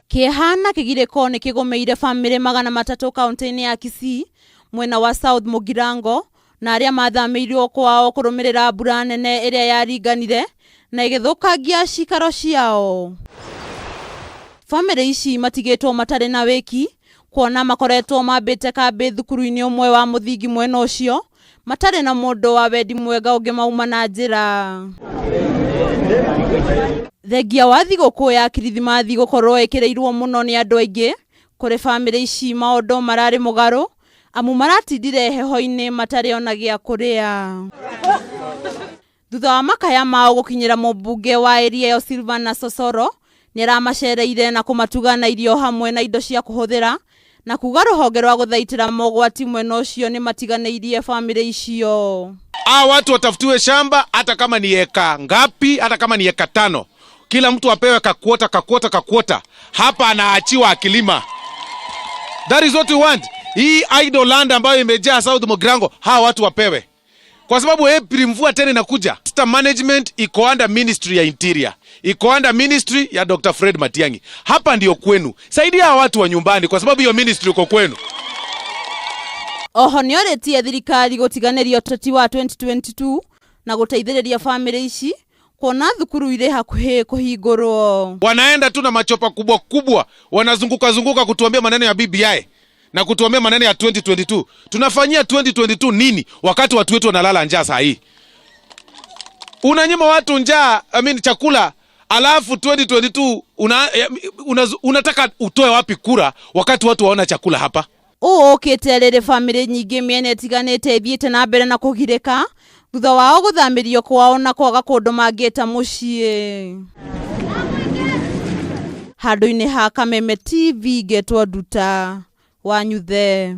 Kihana kigireko ni kigomeire family magana matatu kaunti-ini ya Kisii mwena wa South Mugirango na aria mathamirio kwao kurumirira mbura nene iria yaringanire na igithukangia cikaro ciao. Family ici matigitwo matare na wiki kuona makoretwo mambite kambi thukuru-ini umwe wa muthingi mwena ucio matare na mundu wa wendi mwega ungi mauma na njira. Thengia wa Thiguku ya Krithimathi gukorwo ikireirwo muno ni andu aingi kuri family ici maundu marari mugaru amu maratindire heho-ini matari ona gia kuria. Thutha wa makaya mao gukinyira mubunge wa iria Silvana Sosoro ni aramacereire na kumatuga na irio hamwe na indo cia kuhuthira na kuga ruhonge rwa guthaitira mogwati mwena ucio ni matiganeirie family icio. Watu watafutiwe shamba hata kama ni eka ngapi, hata kama ni eka 5. Kila mtu apewe kakuota. Hapa anaachiwa akilima. That is what we want. Hii idle land ambayo imejaa South Mugirango, watu wapewe. Kwa sababu April mvua tena inakuja. State management iko under ministry ya interior. Iko under ministry ya Dr. Fred Matiang'i. Hapa ndio kwenu. Saidia watu wa nyumbani kwa sababu hiyo ministry iko kwenu. Oho nioritie thirikari gutiganiria uteti wa 2022 na guteithiriria family ici kuona thukuru ire hakuhi kuhingurwo. Wanaenda tu na machopa kubwa wanazunguka kutuambia maneno ya BBI na kutuambia maneno ya 2022. Tunafanyia 2022 nini wakati watu wetu wanalala njaa saa hii? Unanyima watu njaa, chakula, alafu 2022 unataka utoe wapi kura wakati watu waona chakula hapa? Ukiterere family nyingi miene tiganite ithiite na mbere na kugireka thutha wao guthamirio kwao na kwaga kundu mangita mucii. Handu-ini ha Kameme TV getwo Nduta wa Nyuthe.